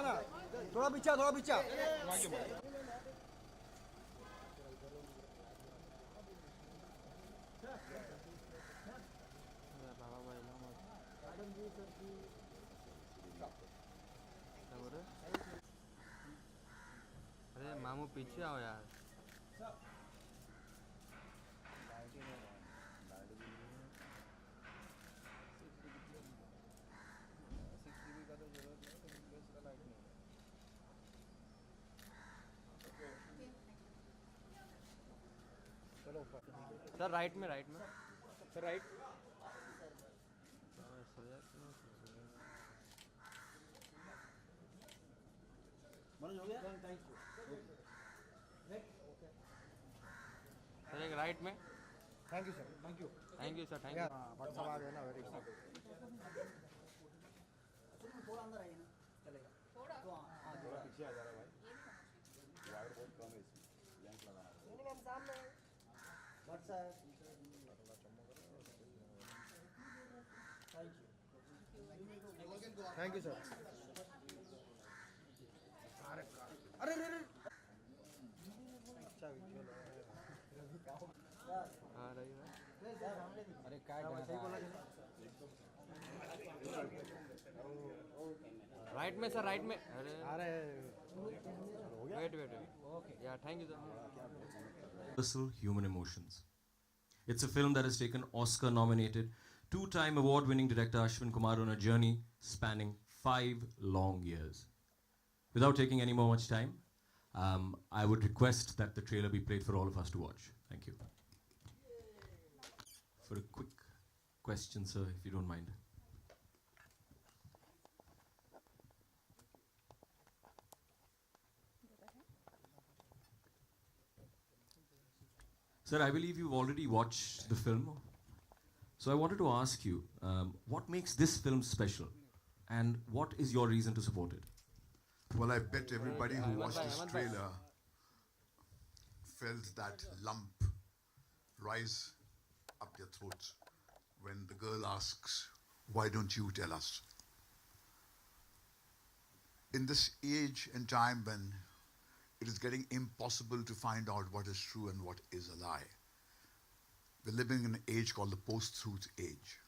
ना, थोड़ा पीछा, थोड़ा पीछा. अरे मामू पीछे आओ यार. सर राइट में सर राइट. मनोज हो गया? Thank you. सर एक राइट में. Thank you sir. Thank you. Thank you sir. Thank you. Bhatt साहब आ गए ना, वेरी गुड. थोड़ा अंदर आइए ना, चलेगा. थोड़ा पीछे आ जा रहा है भाई. वायर बहुत कम है इसमें, यंग लगाना है. नहीं हम सामने हैं. भट्ट साहब. Thank you sir. अरे अरे अरे. अच्छा विजुअल है. हाँ रही है. अरे काय सही बोला. राइट में सर, राइट में. अरे अरे वेट वेट. ओके या thank you sir. Universal human emotions. It's a film that has taken Oscar-nominated, two-time award-winning director Ashwin Kumar on a journey spanning 5 long years. Without taking any more much time, I would request that the trailer be played for all of us to watch. Thank you. For a quick question, sir, if you don't mind. Sir, I believe you've already watched the film. So I wanted to ask you, what makes this film special? And what is your reason to support it? Well, I bet everybody who watched this trailer felt that lump rise up their throats when the girl asks, why don't you tell us? In this age and time when it is getting impossible to find out what is true and what is a lie, we're living in an age called the post-truth age.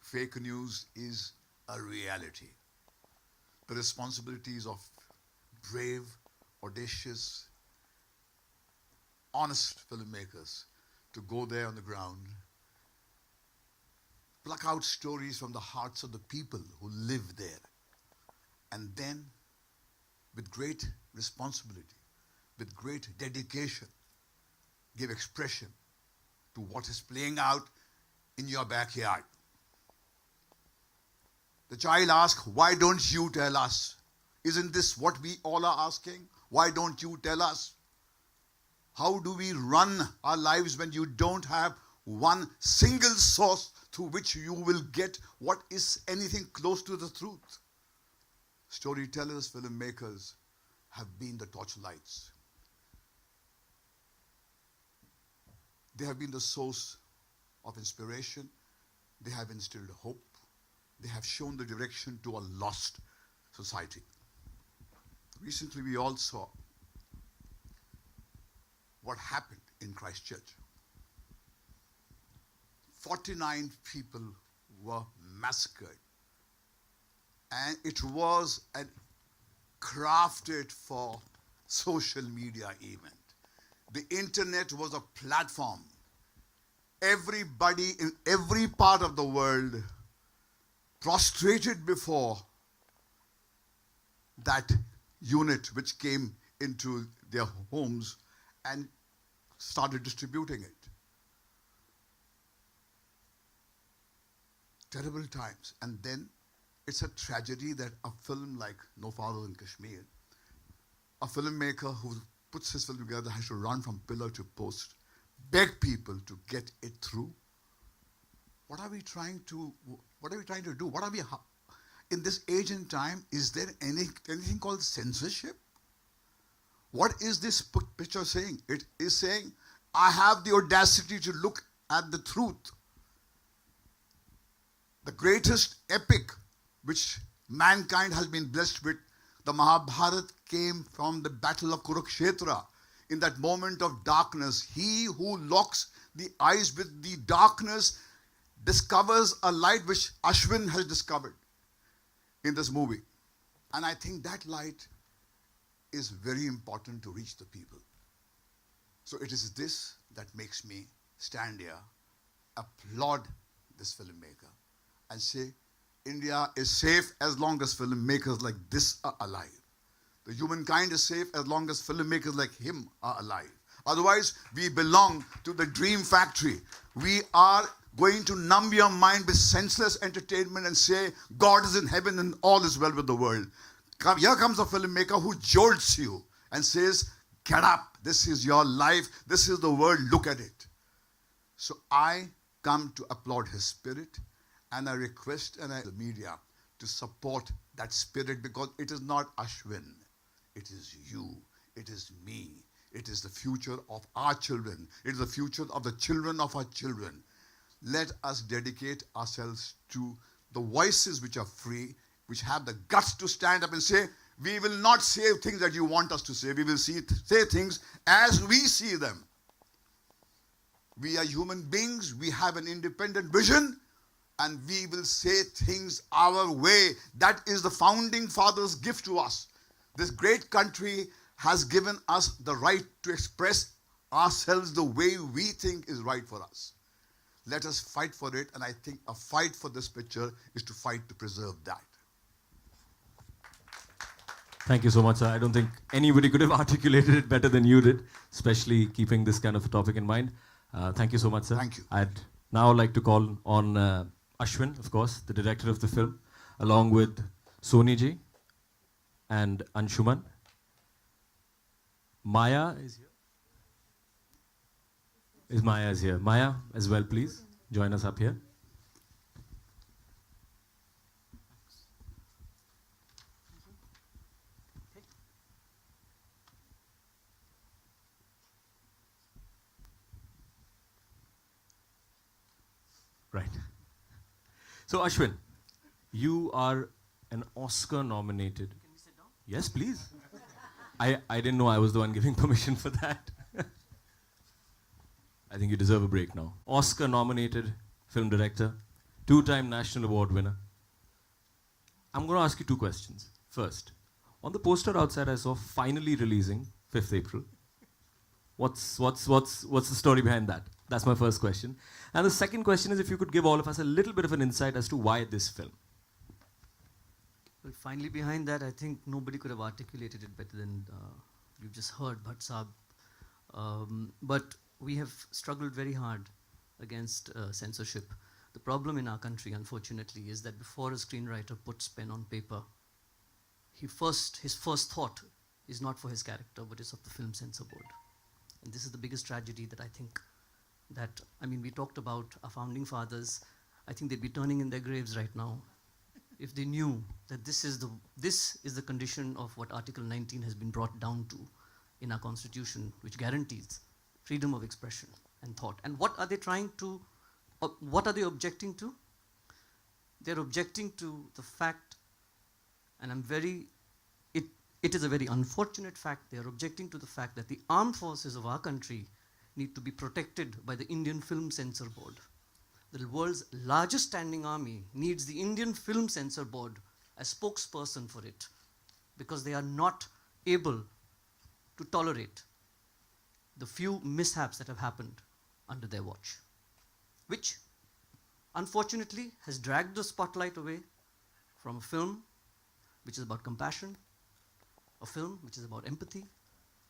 Fake news is a reality. The responsibilities of brave, audacious, honest filmmakers to go there on the ground, pluck out stories from the hearts of the people who live there, and then, with great responsibility, with great dedication, give expression to what is playing out in your backyard. The child asks, why don't you tell us? Isn't this what we all are asking? Why don't you tell us? How do we run our lives when you don't have one single source through which you will get what is anything close to the truth? Storytellers, filmmakers have been the torchlights. They have been the source of inspiration. They have instilled hope. They have shown the direction to a lost society. Recently, we all saw what happened in Christchurch. 49 people were massacred. And it was a crafted for social media event. The internet was a platform. Everybody in every part of the world prostrated before that unit which came into their homes and started distributing it. Terrible times. And then it's a tragedy that a film like No Father in Kashmir, a filmmaker who puts his film together has to run from pillar to post, beg people to get it through. What are we trying to do? In this age and time, is there anything called censorship? What is this picture saying? It is saying, I have the audacity to look at the truth. The greatest epic which mankind has been blessed with The Mahabharata came from the battle of Kurukshetra. In that moment of darkness, he who locks the eyes with the darkness discovers a light which Ashwin has discovered in this movie. And I think that light is very important to reach the people. So it is this that makes me stand here, applaud this filmmaker, and say, India is safe as long as filmmakers like this are alive. The humankind is safe as long as filmmakers like him are alive. Otherwise, we belong to the dream factory. We are going to numb your mind with senseless entertainment and say, God is in heaven and all is well with the world. Here comes a filmmaker who jolts you and says, get up, this is your life, this is the world, look at it. So I come to applaud his spirit, and I request the media to support that spirit, because it is not Ashwin, it is you, it is me, it is the future of our children, it is the future of the children of our children. Let us dedicate ourselves to the voices which are free, which have the guts to stand up and say, we will not say things that you want us to say. We will say things as we see them. We are human beings. We have an independent vision, and we will say things our way. That is the founding fathers' gift to us. This great country has given us the right to express ourselves the way we think is right for us. Let us fight for it, and I think a fight for this picture is to fight to preserve that. Thank you so much, sir. I don't think anybody could have articulated it better than you did, especially keeping this kind of a topic in mind. Thank you so much, sir. Thank you. I'd now like to call on Ashwin, of course, the director of the film, along with Soni ji and Anshuman. Maya is here. Maya is here. Maya as well, please. Join us up here. Right. So, Ashwin, you are an Oscar-nominated... Can we sit down? Yes, please. I didn't know I was the one giving permission for that. I think you deserve a break now. Oscar-nominated film director, 2-time National Award winner. I'm going to ask you 2 questions. First, on the poster outside I saw finally releasing 5th April. What's the story behind that? That's my first question. And the second question is if you could give all of us a little bit of an insight as to why this film. Well, finally behind that, I think nobody could have articulated it better than you've just heard, Bhatt Saab. But we have struggled very hard against censorship. The problem in our country, unfortunately, is that before a screenwriter puts pen on paper, his first thought is not for his character, but is of the Film Censor Board. And this is the biggest tragedy that I think that, I mean, we talked about our founding fathers. I think they'd be turning in their graves right now if they knew that this is the condition of what Article 19 has been brought down to in our Constitution, which guarantees freedom of expression and thought. And what are they trying to, what are they objecting to? They're objecting to the fact, and it is a very unfortunate fact, they're objecting to the fact that the armed forces of our country need to be protected by the Indian Film Censor Board. The world's largest standing army needs the Indian Film Censor Board as spokesperson for it, because they are not able to tolerate the few mishaps that have happened under their watch, which unfortunately has dragged the spotlight away from a film which is about compassion, a film which is about empathy,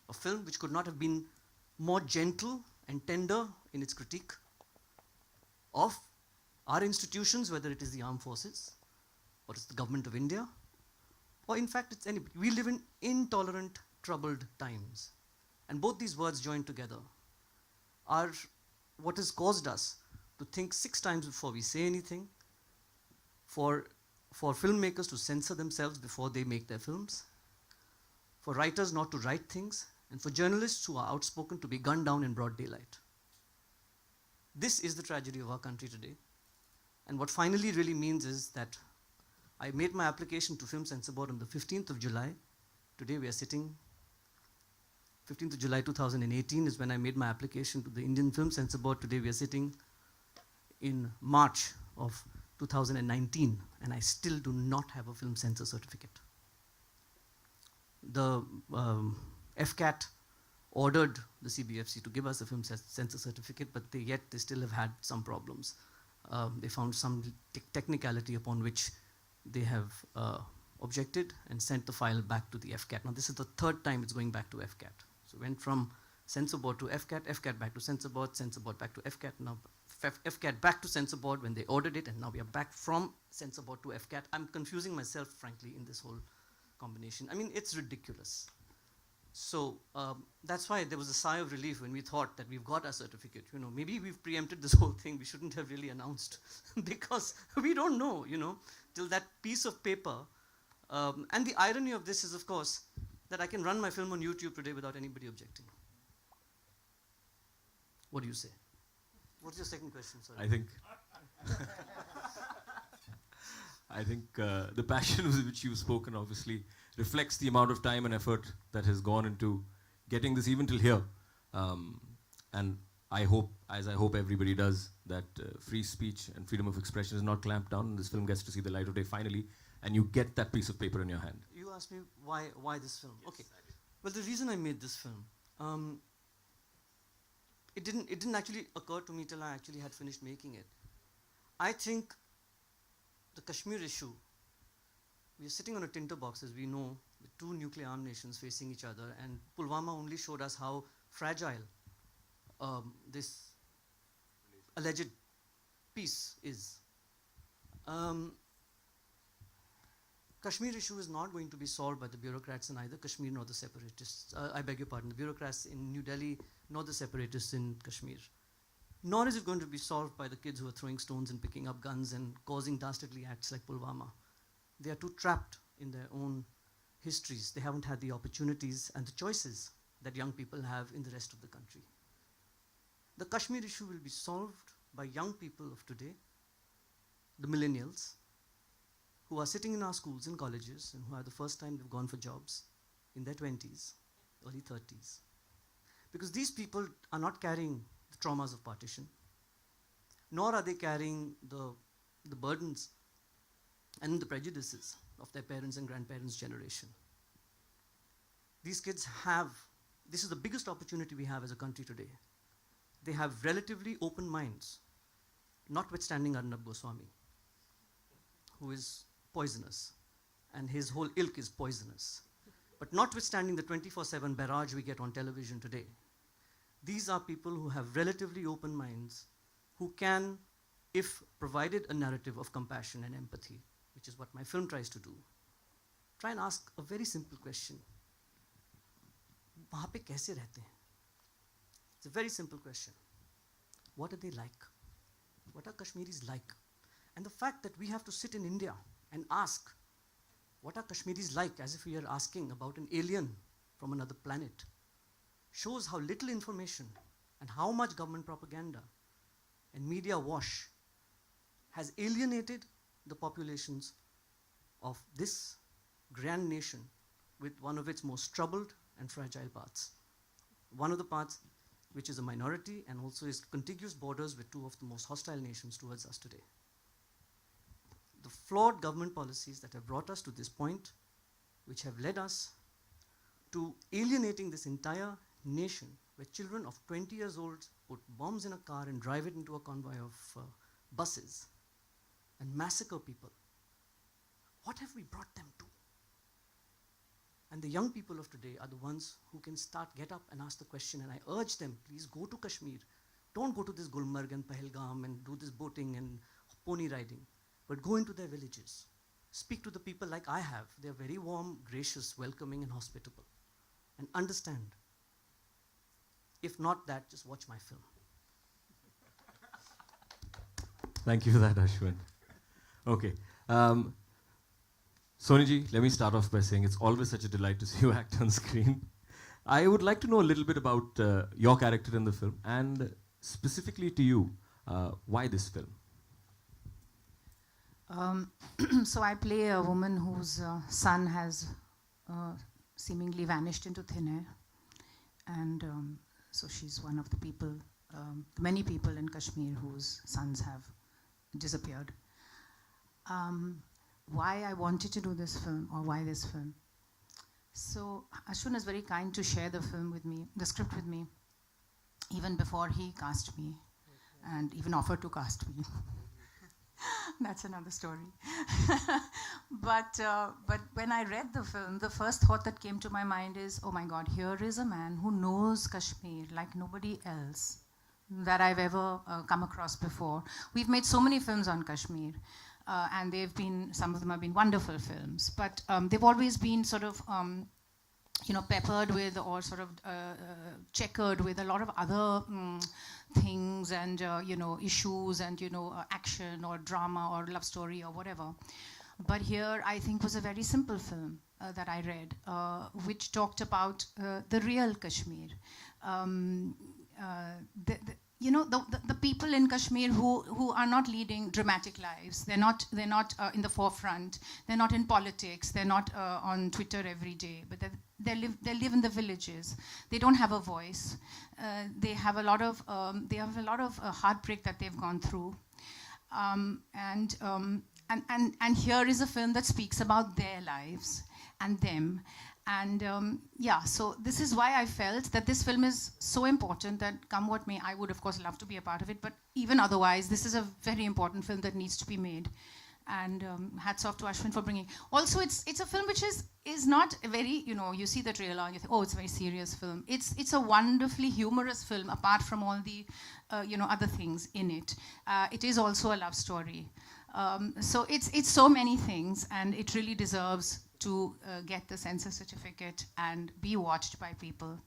a film which could not have been more gentle and tender in its critique of our institutions, whether it is the armed forces, or it's the government of India, or in fact it's anybody. We live in intolerant, troubled times. And both these words joined together are what has caused us to think 6 times before we say anything, for filmmakers to censor themselves before they make their films, for writers not to write things, and for journalists who are outspoken to be gunned down in broad daylight. This is the tragedy of our country today. And what finally really means is that I made my application to Film Censor Board on the 15th of July, today we are sitting, 15th of July 2018 is when I made my application to the Indian Film Censor Board. Today we are sitting in March of 2019 and I still do not have a film censor certificate. The FCAT ordered the CBFC to give us a film censor certificate, but yet they still have had some problems. They found some technicality upon which they have objected and sent the file back to the FCAT. Now this is the third time it's going back to FCAT. So it went from censor board to FCAT, FCAT back to censor board back to FCAT, now FCAT back to censor board when they ordered it, and now we are back from censor board to FCAT. I'm confusing myself, frankly, in this whole combination. I mean, it's ridiculous. So that's why there was a sigh of relief when we thought that we've got our certificate. You know, maybe we've preempted this whole thing. We shouldn't have really announced because we don't know, you know, till that piece of paper. And the irony of this is, of course, that I can run my film on YouTube today without anybody objecting. What do you say? What's your second question? Sorry. I think the passion with which you've spoken obviously reflects the amount of time and effort that has gone into getting this even till here. And I hope, as I hope everybody does, that free speech and freedom of expression is not clamped down and this film gets to see the light of day finally, and you get that piece of paper in your hand. You asked me why this film. Yes, okay. Well, the reason I made this film, it didn't actually occur to me till I actually had finished making it. I think the Kashmir issue, we are sitting on a tinderbox, as we know, with two nuclear armed nations facing each other, and Pulwama only showed us how fragile this alleged peace is. Kashmir issue is not going to be solved by the bureaucrats in either Kashmir nor the separatists. I beg your pardon, the bureaucrats in New Delhi nor the separatists in Kashmir. Nor is it going to be solved by the kids who are throwing stones and picking up guns and causing dastardly acts like Pulwama. They are too trapped in their own histories. They haven't had the opportunities and the choices that young people have in the rest of the country. The Kashmir issue will be solved by young people of today, the millennials, who are sitting in our schools and colleges and who are the first time they've gone for jobs in their 20s, early 30s. Because these people are not carrying the traumas of partition, nor are they carrying the burdens and the prejudices of their parents' and grandparents' generation. These kids have, this is the biggest opportunity we have as a country today. They have relatively open minds, notwithstanding Arnab Goswami, who is poisonous, and his whole ilk is poisonous. But notwithstanding the 24/7 barrage we get on television today, these are people who have relatively open minds, who can, if provided a narrative of compassion and empathy, which is what my film tries to do, try and ask a very simple question. Wahan pe kaise rehte hain? It's a very simple question. What are they like? What are Kashmiris like? And the fact that we have to sit in India and ask, what are Kashmiris like, as if we are asking about an alien from another planet, shows how little information and how much government propaganda and media wash has alienated the populations of this grand nation with one of its most troubled and fragile parts. One of the parts which is a minority and also is contiguous borders with two of the most hostile nations towards us today. The flawed government policies that have brought us to this point, which have led us to alienating this entire nation, where children of 20 years old put bombs in a car and drive it into a convoy of buses and massacre people. What have we brought them to? And the young people of today are the ones who can get up and ask the question, and I urge them, please go to Kashmir. Don't go to this Gulmarg and Pahalgam and do this boating and pony riding, but go into their villages. Speak to the people like I have. They're very warm, gracious, welcoming, and hospitable. And understand. If not that, just watch my film. Thank you for that, Ashwin. Okay. Soniji, let me start off by saying it's always such a delight to see you act on screen. I would like to know a little bit about your character in the film, and specifically to you, why this film? So I play a woman whose son has seemingly vanished into thin air. And so she's one of the people, many people in Kashmir whose sons have disappeared. Why I wanted to do this film, or why this film? So Ashwin is very kind to share the film with me, the script with me, even before he cast me, and even offered to cast me. That's another story. But when I read the film, the first thought that came to my mind is, oh my God, here is a man who knows Kashmir like nobody else that I've ever come across before. We've made so many films on Kashmir, and some of them have been wonderful films, but they've always been sort of peppered with, or sort of checkered with a lot of other things and issues and action or drama or love story or whatever. But here I think was a very simple film that I read, which talked about the real Kashmir. The people in Kashmir who are not leading dramatic lives. They're not in the forefront. They're not in politics. They're not on Twitter every day. But they live in the villages. They don't have a voice. They have a lot of heartbreak that they've gone through. And here is a film that speaks about their lives and them. And so this is why I felt that this film is so important that come what may, I would of course love to be a part of it, but even otherwise, this is a very important film that needs to be made. And hats off to Ashwin for bringing. Also, it's a film which is not very, you see the trailer and you think, oh, it's a very serious film. It's a wonderfully humorous film, apart from all the, other things in it. It is also a love story. So it's so many things, and it really deserves to get the censor certificate and be watched by people.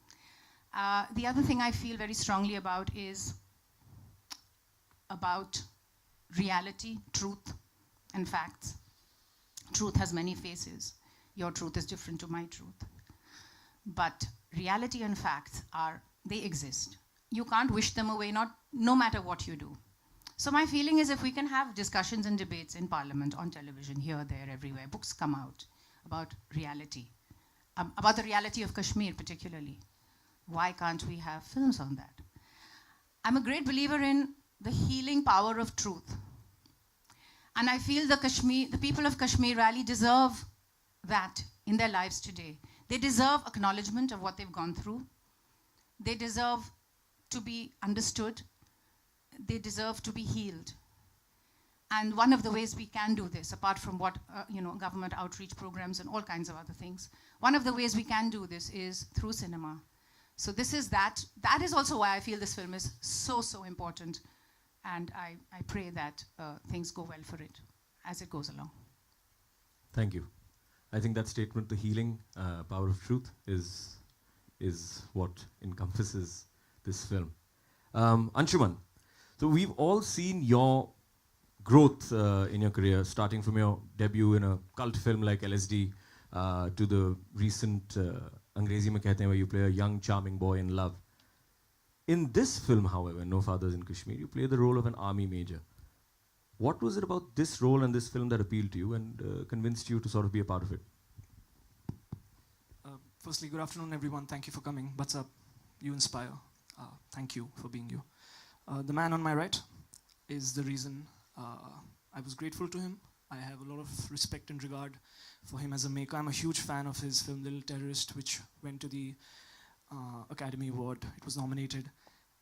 The other thing I feel very strongly about is about reality, truth, and facts. Truth has many faces. Your truth is different to my truth. But reality and facts they exist. You can't wish them away, no matter what you do. So my feeling is, if we can have discussions and debates in Parliament, on television, here, there, everywhere, books come out about reality, about the reality of Kashmir particularly. Why can't we have films on that? I'm a great believer in the healing power of truth. And I feel the people of Kashmir really deserve that in their lives today. They deserve acknowledgement of what they've gone through. They deserve to be understood. They deserve to be healed. And one of the ways we can do this, apart from what, government outreach programs and all kinds of other things, one of the ways we can do this is through cinema. So this is that. That is also why I feel this film is so, so important. And I pray that things go well for it as it goes along. Thank you. I think that statement, the healing power of truth, is what encompasses this film. Anshuman, so we've all seen your growth in your career, starting from your debut in a cult film like LSD to the recent Angrezi Mein Kehte Hain, where you play a young, charming boy in love. In this film, however, No Fathers in Kashmir, you play the role of an army major. What was it about this role and this film that appealed to you and convinced you to sort of be a part of it? Firstly, good afternoon, everyone. Thank you for coming. What's up? You inspire. Thank you for being you. The man on my right is the reason I was grateful to him. I have a lot of respect and regard for him as a maker. I'm a huge fan of his film Little Terrorist, which went to the Academy Award. It was nominated.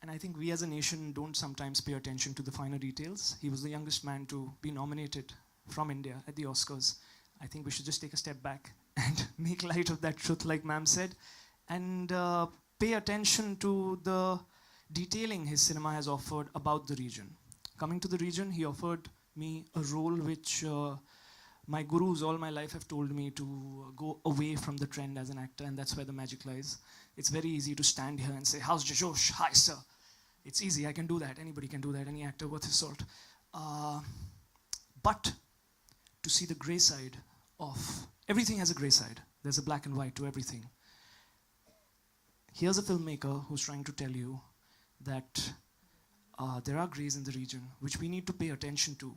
And I think we as a nation don't sometimes pay attention to the finer details. He was the youngest man to be nominated from India at the Oscars. I think we should just take a step back and make light of that truth, like ma'am said, and pay attention to the detailing his cinema has offered about the region. Coming to the region, he offered me a role which my gurus all my life have told me to go away from the trend as an actor, and that's where the magic lies. It's very easy to stand here and say, how's Josh? Hi, sir. It's easy, I can do that. Anybody can do that, any actor worth his salt. But to see the grey side of, everything has a grey side. There's a black and white to everything. Here's a filmmaker who's trying to tell you that there are greys in the region which we need to pay attention to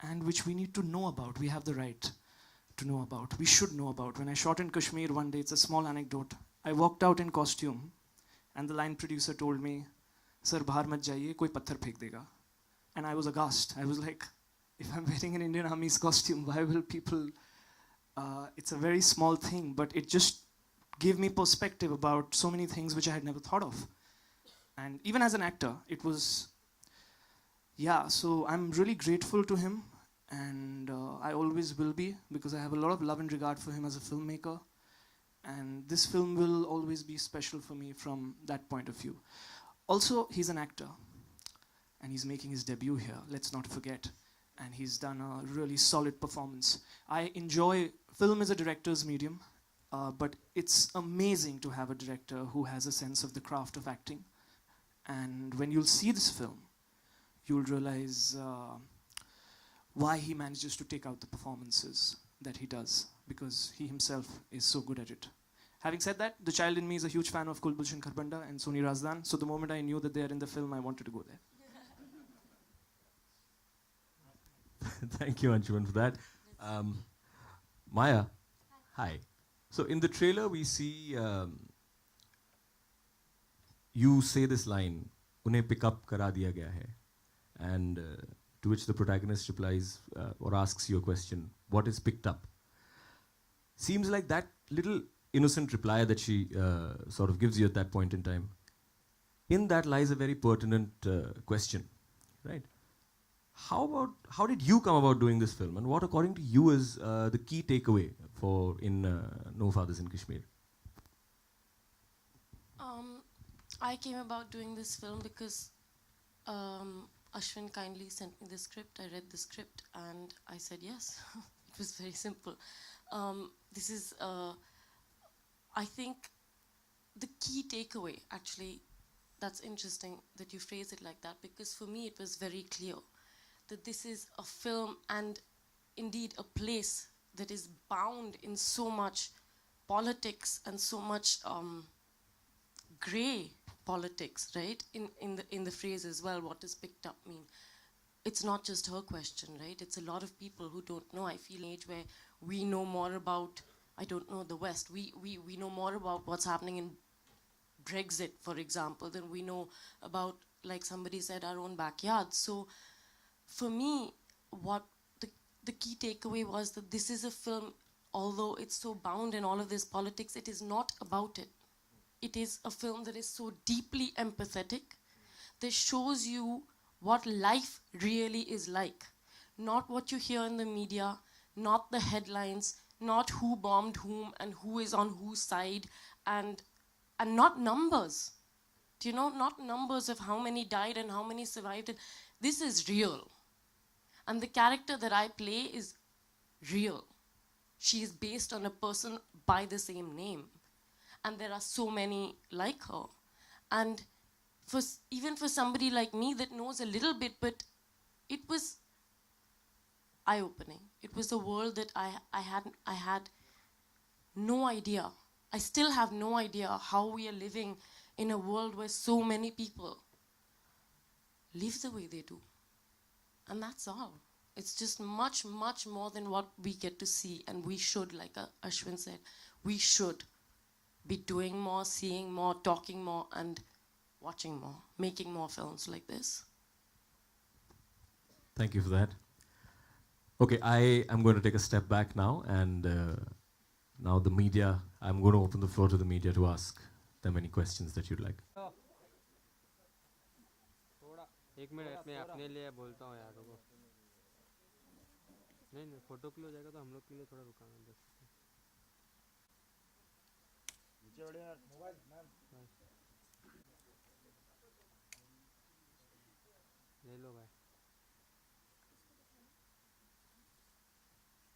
and which we need to know about. We have the right to know about. We should know about. When I shot in Kashmir one day, it's a small anecdote. I walked out in costume, and the line producer told me, "Sir, bahar mat jaiye, koi patthar phek dega." And I was aghast. I was like, if I'm wearing an Indian Army's costume, why will people... it's a very small thing, but it just gave me perspective about so many things which I had never thought of. And even as an actor, it was... Yeah, so I'm really grateful to him, and I always will be, because I have a lot of love and regard for him as a filmmaker. And this film will always be special for me from that point of view. Also, he's an actor, and he's making his debut here, let's not forget. And he's done a really solid performance. I enjoy... Film is a director's medium, but it's amazing to have a director who has a sense of the craft of acting. And when you'll see this film, you'll realize why he manages to take out the performances that he does, because he himself is so good at it. Having said that, the child in me is a huge fan of Kulbhushan Kharbanda and Soni Razdan, so the moment I knew that they are in the film, I wanted to go there. Thank you, Anshuman, for that. Maya, hi. So in the trailer, we see you say this line, "Unhe pick up kara diya gaya hai," and to which the protagonist replies or asks you a question, "What is picked up?" Seems like that little innocent reply that she sort of gives you at that point in time. In that lies a very pertinent question, right? How did you come about doing this film, and what, according to you, is the key takeaway for No Fathers in Kashmir? I came about doing this film because Ashwin kindly sent me the script. I read the script and I said yes. It was very simple. This is, I think, the key takeaway, actually. That's interesting that you phrase it like that, because for me it was very clear that this is a film and indeed a place that is bound in so much politics and so much grey politics, right? In the phrase as well, what does picked up mean? It's not just her question, right? It's a lot of people who don't know. I feel an age where we know more about, I don't know, the West. We know more about what's happening in Brexit, for example, than we know about, like somebody said, our own backyard. So for me, what the key takeaway was that this is a film, although it's so bound in all of this politics, it is not about it. It is a film that is so deeply empathetic, that shows you what life really is like. Not what you hear in the media, not the headlines, not who bombed whom and who is on whose side, and not numbers. Do you know, not numbers of how many died and how many survived. This is real. And the character that I play is real. She is based on a person by the same name. And there are so many like her. And even for somebody like me that knows a little bit, but it was eye-opening. It was a world that I had no idea. I still have no idea how we are living in a world where so many people live the way they do. And that's all. It's just much, much more than what we get to see. And we should, like Ashwin said, we should be doing more, seeing more, talking more, and watching more, making more films like this. Thank you for that. Okay, I am going to take a step back now, and now the media, I'm going to open the floor to the media to ask them any questions that you'd like. एक minute मैं अपने लिए बोलता हूँ यार रुको नहीं photo के लिए हो जाएगा तो हम लोग के लिए थोड़ा रुकाना 10 सेकंड नीचे बढ़िया यार मोबाइल मैम ले लो भाई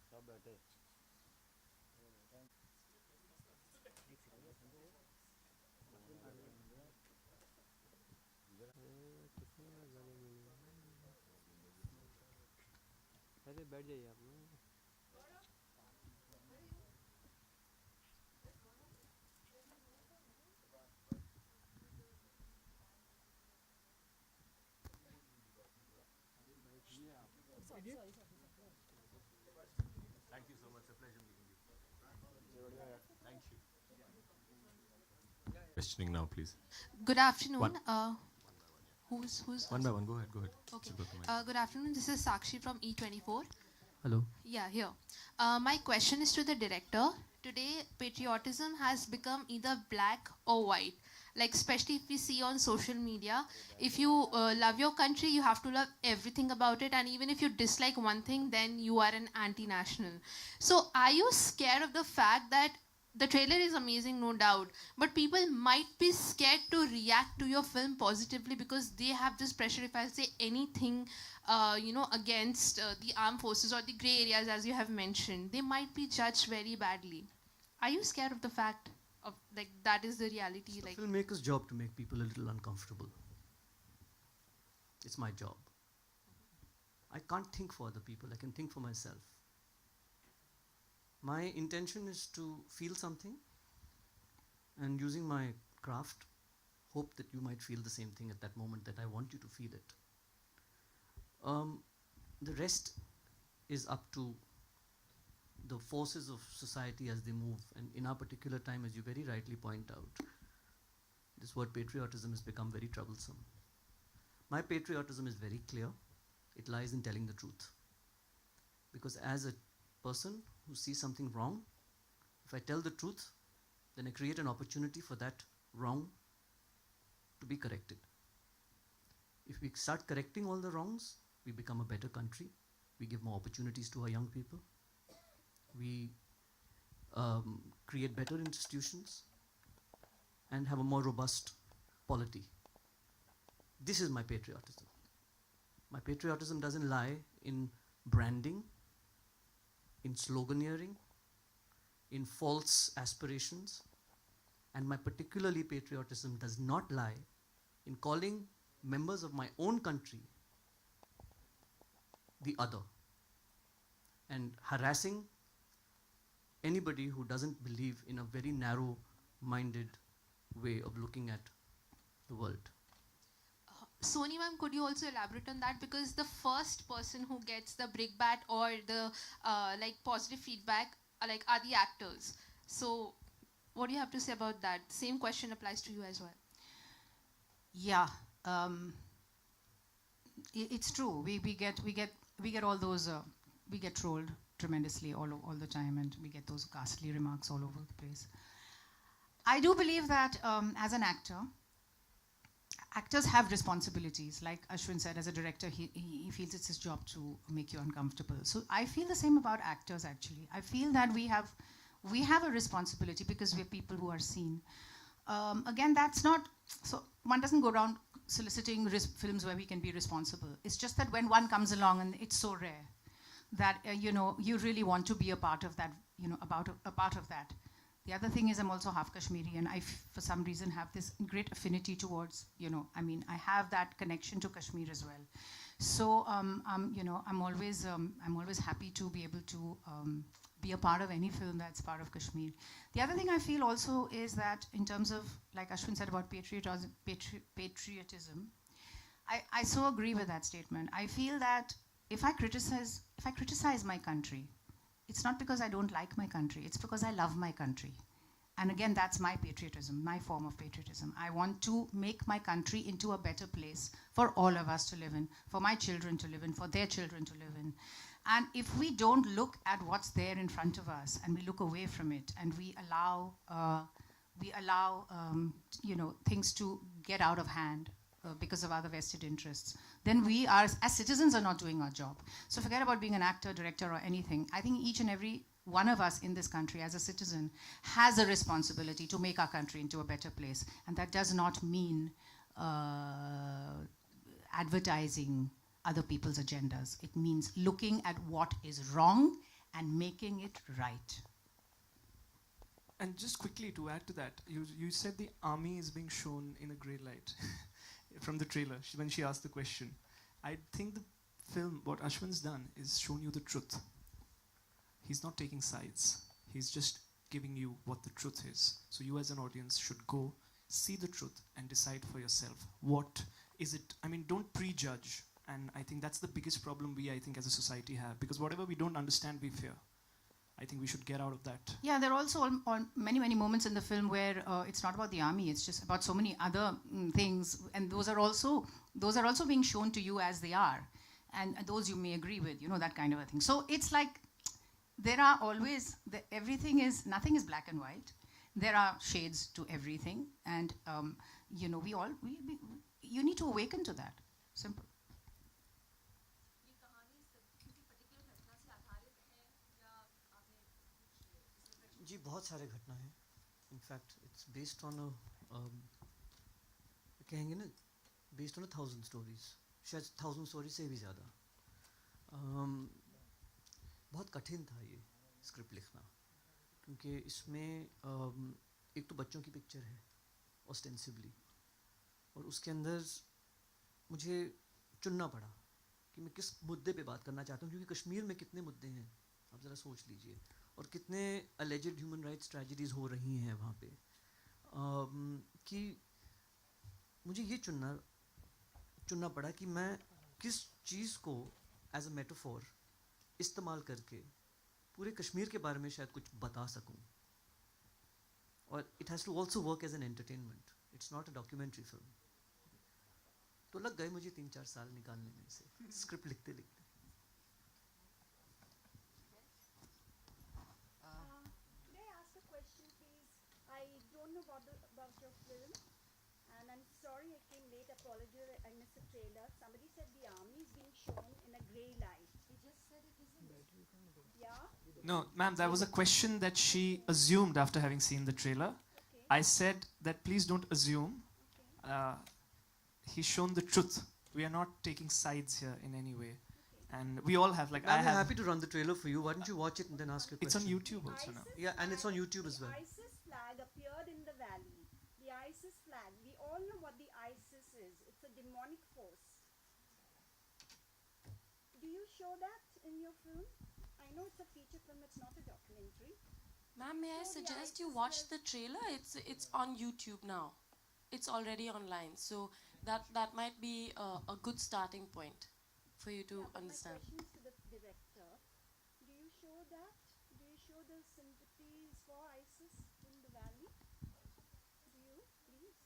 सब बैठे अरे बैठ जाइए आप लोग Thank you so much. It's a pleasure. Questioning now, please. Good afternoon. One. Who's One by one, go ahead. Okay. Sit with the mic. Good afternoon. This is Sakshi from E24. Hello. Yeah, here. My question is to the director. Today, patriotism has become either black or white. Like, especially if we see on social media, if you love your country, you have to love everything about it. And even if you dislike one thing, then you are an anti-national. So, are you scared of the fact that the trailer is amazing, no doubt, but people might be scared to react to your film positively because they have this pressure? If I say anything, against the armed forces or the gray areas, as you have mentioned, they might be judged very badly. Are you scared of the fact of like that is the reality? It's Like, the filmmaker's job to make people a little uncomfortable. It's my job. I can't think for other people. I can think for myself. My intention is to feel something, and using my craft, hope that you might feel the same thing at that moment that I want you to feel it. The rest is up to the forces of society as they move. And in our particular time, as you very rightly point out, this word patriotism has become very troublesome. My patriotism is very clear. It lies in telling the truth. Because as a person who sees something wrong, if I tell the truth, then I create an opportunity for that wrong to be corrected. If we start correcting all the wrongs, we become a better country. We give more opportunities to our young people. We create better institutions and have a more robust polity. This is my patriotism. My patriotism doesn't lie in branding, in sloganeering, in false aspirations, and my particularly patriotism does not lie in calling members of my own country the other and harassing anybody who doesn't believe in a very narrow-minded way of looking at the world. Soni ma'am, could you also elaborate on that? Because the first person who gets the brickbat or the positive feedback are the actors. So what do you have to say about that? Same question applies to you as well. Yeah, it's true. We get all those. We get trolled tremendously all the time, and we get those ghastly remarks all over the place. I do believe that as an actor, actors have responsibilities. Like Ashwin said, as a director, he feels it's his job to make you uncomfortable. So I feel the same about actors, actually. I feel that we have a responsibility because we're people who are seen. Again, that's not, so one doesn't go around soliciting films where we can be responsible. It's just that when one comes along, and it's so rare, that you really want to be a part of that, a part of that. The other thing is I'm also half Kashmiri, and I, for some reason, have this great affinity towards, I have that connection to Kashmir as well. So, I'm always happy to be able to be a part of any film that's part of Kashmir. The other thing I feel also is that in terms of, like Ashwin said about patriotism, I so agree with that statement. I feel that if I criticize my country, it's not because I don't like my country, it's because I love my country. And again, that's my patriotism, my form of patriotism. I want to make my country into a better place for all of us to live in, for my children to live in, for their children to live in. And if we don't look at what's there in front of us and we look away from it and we allow things to get out of hand because of other vested interests, then we are, as citizens, are not doing our job. So forget about being an actor, director, or anything. I think each and every one of us in this country, as a citizen, has a responsibility to make our country into a better place. And that does not mean advertising other people's agendas. It means looking at what is wrong and making it right. And just quickly to add to that, you said the army is being shown in a grey light from the trailer when she asked the question. I think the film, what Ashwin's done, is shown you the truth. He's not taking sides. He's just giving you what the truth is. So you as an audience should go see the truth and decide for yourself. What is it? I mean, don't prejudge. And I think that's the biggest problem we, I think, as a society have. Because whatever we don't understand, we fear. I think we should get out of that. Yeah, there are also many moments in the film where it's not about the army, it's just about so many other things, and those are also being shown to you as they are, and those you may agree with, that kind of a thing. So it's like there are always nothing is black and white. There are shades to everything, and you need to awaken to that. Simple. जी बहुत सारे घटना हैं. In fact it's based on कहेंगे ना, based on 1,000 stories, शायद 1,000 stories से भी ज़्यादा. बहुत कठिन था ये स्क्रिप्ट लिखना, क्योंकि इसमें एक तो बच्चों की पिक्चर है ऑस्टेंसिबली, और उसके अंदर मुझे चुनना पड़ा कि मैं किस मुद्दे पे बात करना चाहता हूँ, क्योंकि कश्मीर में कितने मुद्दे हैं आप ज़रा सोच लीजिए, और कितने अलेजेड ह्यूमन राइट्स ट्रेजेडीज़ हो रही हैं वहाँ पे, कि मुझे ये चुनना पड़ा कि मैं किस चीज़ को एज अ मेटाफोर इस्तेमाल करके पूरे कश्मीर के बारे में शायद कुछ बता सकूं. और it has to also work as an entertainment, it's not a documentary film. तो लग गए मुझे 3-4 साल निकालने में से स्क्रिप्ट लिखते लिखते. Could I ask a question, please? I don't know about your film, and I'm sorry I came late. Apologize, I missed the trailer. Somebody said the army is being shown in a grey light. He just said it isn't. Yeah? No, ma'am, that was a question that she assumed after having seen the trailer. Okay. I said that please don't assume. Okay. He's shown the truth. We are not taking sides here in any way. And we all have, like, I'm happy to run the trailer for you. Why don't you watch it and then ask your It's question? on YouTube also now. Yeah, and it's on YouTube as well. The ISIS flag appeared in the valley. The ISIS flag. We all know what the ISIS is. It's a demonic force. Do you show that in your film? I know it's a feature film. It's not a documentary. Ma'am, may I So the suggest you ISIS watch flag- the trailer? It's on YouTube now. It's already online, so that might be a good starting point for you to Yeah, but understand. my question is to the director. Do you show that? Do you show the sympathies for ISIS in the valley? Do you, please?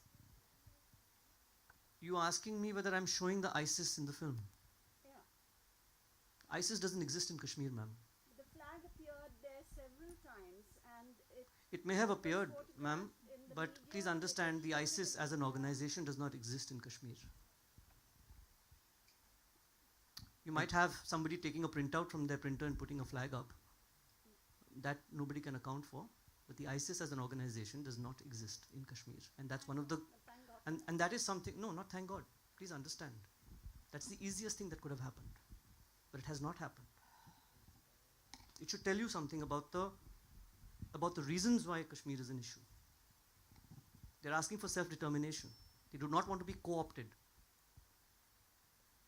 You asking me whether I'm showing the ISIS in the film? Yeah. ISIS doesn't exist in Kashmir, ma'am. The flag appeared there several times, and It may have was appeared, photographed ma'am, in the but media, please it understand was the shown ISIS in as an media. organization does not exist in Kashmir. You might have somebody taking a printout from their printer and putting a flag up. That nobody can account for. But the ISIS as an organization does not exist in Kashmir. And that's one of the... Thank God. And that is something... No, not thank God. Please understand. That's the easiest thing that could have happened. But it has not happened. It should tell you something about the reasons why Kashmir is an issue. They're asking for self-determination. They do not want to be co-opted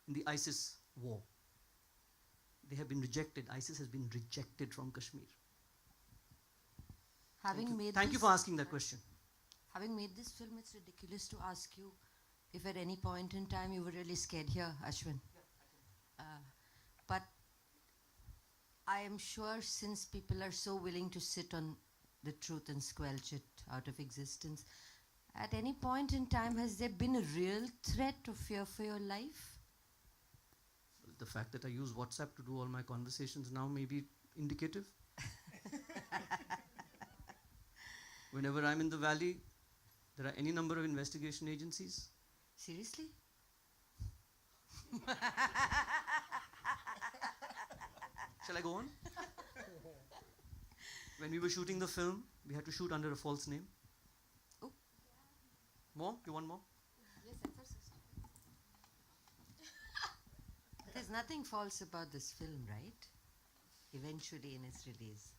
in the ISIS war. They have been rejected. ISIS has been rejected from Kashmir. Thank you for asking that question. Having made this film, it's ridiculous to ask you if at any point in time you were really scared here, Ashwin. But I am sure since people are so willing to sit on the truth and squelch it out of existence, at any point in time, has there been a real threat or fear for your life? The fact that I use WhatsApp to do all my conversations now may be indicative. Whenever I'm in the valley, there are any number of investigation agencies. Seriously? Shall I go on? When we were shooting the film, we had to shoot under a false name. Oh. More? You want more? There's nothing false about this film, right? Eventually in its release.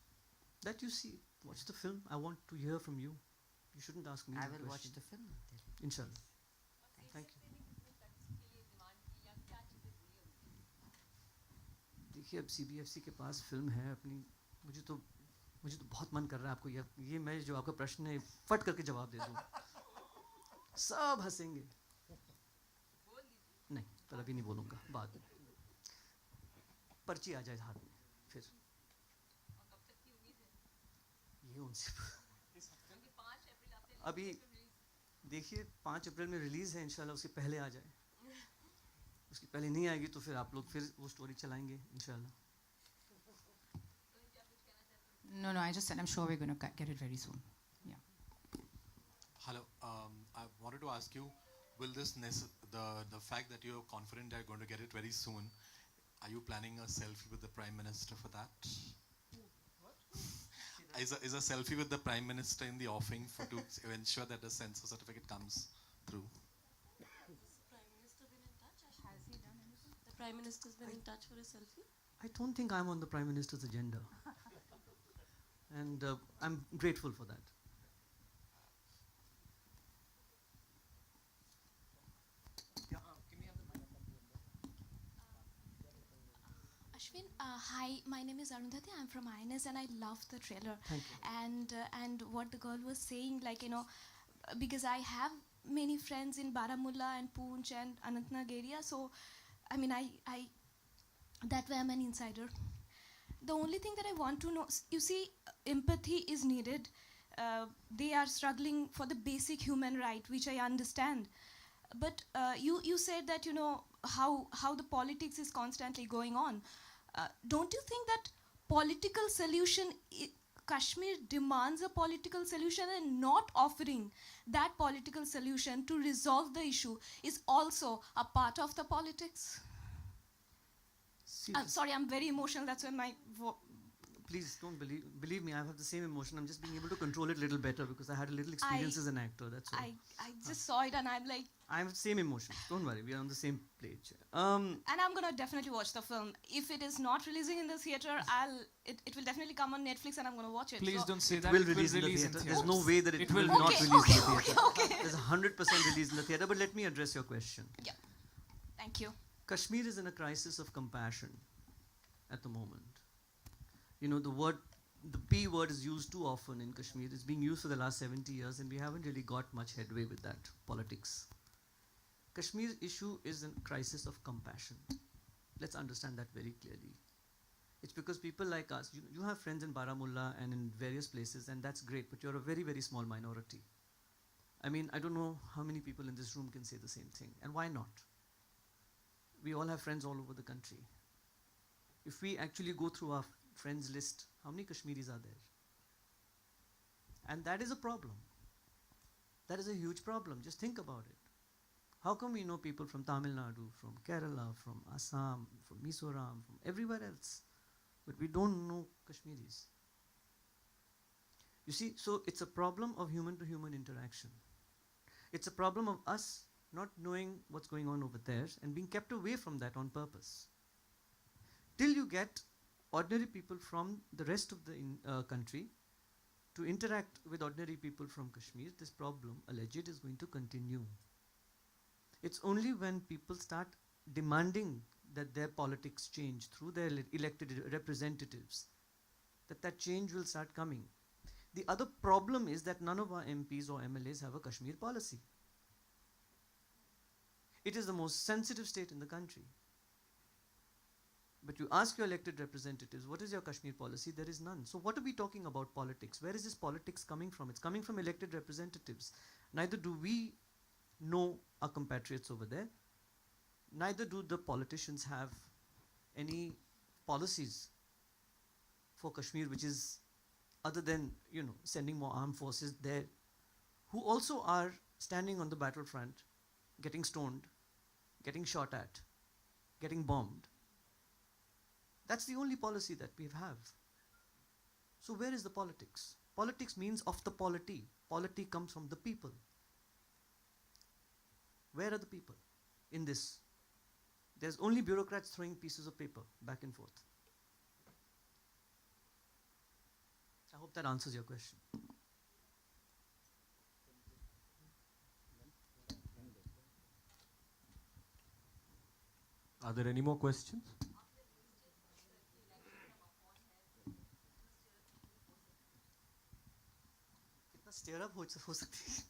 That you see. Watch the film. I want to hear from you. You shouldn't ask me I that will watch question. the film. Then. Inshallah. Thank you. देखिए अब CBFC के पास film है अपनी. मुझे तो बहुत मन कर रहा है आपको ये मैं जो आपका प्रश्न है फट करके जवाब दे दूं. सब हंसेंगे. नहीं, पर अभी नहीं बोलूँगा, बाद में. पर्ची आ जाए हाथ में फिर. मांगे उनसे अभी देखिए 5 अप्रैल में रिलीज़ है इंशाल्लाह उसके पहले आ जाए उसकी पहले नहीं आएगी तो फिर आप लोग फिर वो स्टोरी चलाएंगे इंशाल्लाह No, no, I just said I'm sure we're going to get it very soon. Yeah. Hello. I wanted to ask you, will this the fact that you're confident that you're going to get it very soon, are you planning a selfie with the Prime Minister for that? Is a selfie with the Prime Minister in the offing to ensure that the censor certificate comes through? The Prime Minister's been in touch for a selfie? I don't think I'm on the Prime Minister's agenda and I'm grateful for that. Ashwin, hi, my name is Arundhati. I'm from INS and I loved the trailer. Thank you. And what the girl was saying, like, you know, because I have many friends in Baramulla and Poonch and Anantnag area, so I mean, I that way I'm an insider. The only thing that I want to know, you see, empathy is needed. They are struggling for the basic human right, which I understand. But you said that, you know, how the politics is constantly going on. Don't you think that political solution, Kashmir demands a political solution, and not offering that political solution to resolve the issue is also a part of the politics? I'm sorry, I'm very emotional, that's why my Please don't believe me, I have the same emotion. I'm just being able to control it a little better because I had a little experience as an actor, that's all. I just saw it and I'm like... I have the same emotions, don't worry, we are on the same page. And I'm gonna definitely watch the film. If it is not releasing in the theater, it will definitely come on Netflix and I'm gonna watch it. Please don't say that. It will release in the theater. There's no way that it will not release in the theater. There's 100% release in the theater, but let me address your question. Yeah, thank you. Kashmir is in a crisis of compassion at the moment. You know, the P word is used too often in Kashmir. It's being used for the last 70 years and we haven't really got much headway with that politics. Kashmir's issue is a crisis of compassion. Let's understand that very clearly. It's because people like us, you have friends in Baramulla and in various places, and that's great, but you're a very, very small minority. I mean, I don't know how many people in this room can say the same thing, and why not? We all have friends all over the country. If we actually go through our friends list, how many Kashmiris are there? And that is a problem. That is a huge problem. Just think about it. How come we know people from Tamil Nadu, from Kerala, from Assam, from Mizoram, from everywhere else, but we don't know Kashmiris? You see, so it's a problem of human-to-human interaction. It's a problem of us not knowing what's going on over there and being kept away from that on purpose. Till you get ordinary people from the rest of the country to interact with ordinary people from Kashmir, this problem, alleged, is going to continue. It's only when people start demanding that their politics change through their elected representatives that change will start coming. The other problem is that none of our MPs or MLAs have a Kashmir policy. It is the most sensitive state in the country. But you ask your elected representatives, what is your Kashmir policy? There is none. So what are we talking about politics? Where is this politics coming from? It's coming from elected representatives. Neither do we know our compatriots over there. Neither do the politicians have any policies for Kashmir, which is other than, you know, sending more armed forces there, who also are standing on the battlefront, getting stoned, getting shot at, getting bombed. That's the only policy that we have. So where is the politics? Politics means of the polity. Polity comes from the people. Where are the people in this? There's only bureaucrats throwing pieces of paper back and forth. I hope that answers your question. Are there any more questions? कितना stair up हो सकती है?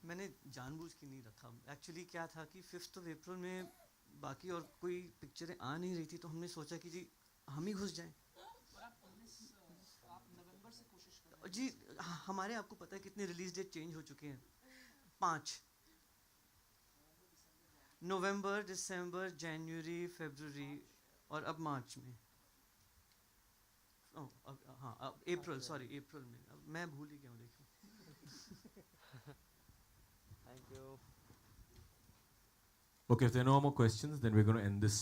मैंने जानबूझ के नहीं रखा. Actually क्या था कि 5th of April में बाकी और कोई पिक्चरें आ नहीं रही थी, तो हमने सोचा कि जी हम ही घुस जाएं। जी हमारे आपको पता है कितने रिलीज डेट चेंज हो चुके हैं? 5 नवंबर, दिसंबर, जनवरी, फरवरी और अब मार्च में। हाँ अब अप्रैल, सॉरी अप्रैल में। अब मैं भूल ही गया हूँ, देखो। Thank you. Okay, if there are no more questions, then we're going to end this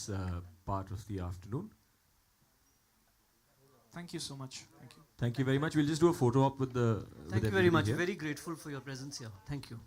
part of the afternoon. Thank you so much. Thank you. Thank you very much. We'll just do a photo op with the. Thank you very much. Very grateful for your presence here. Thank you.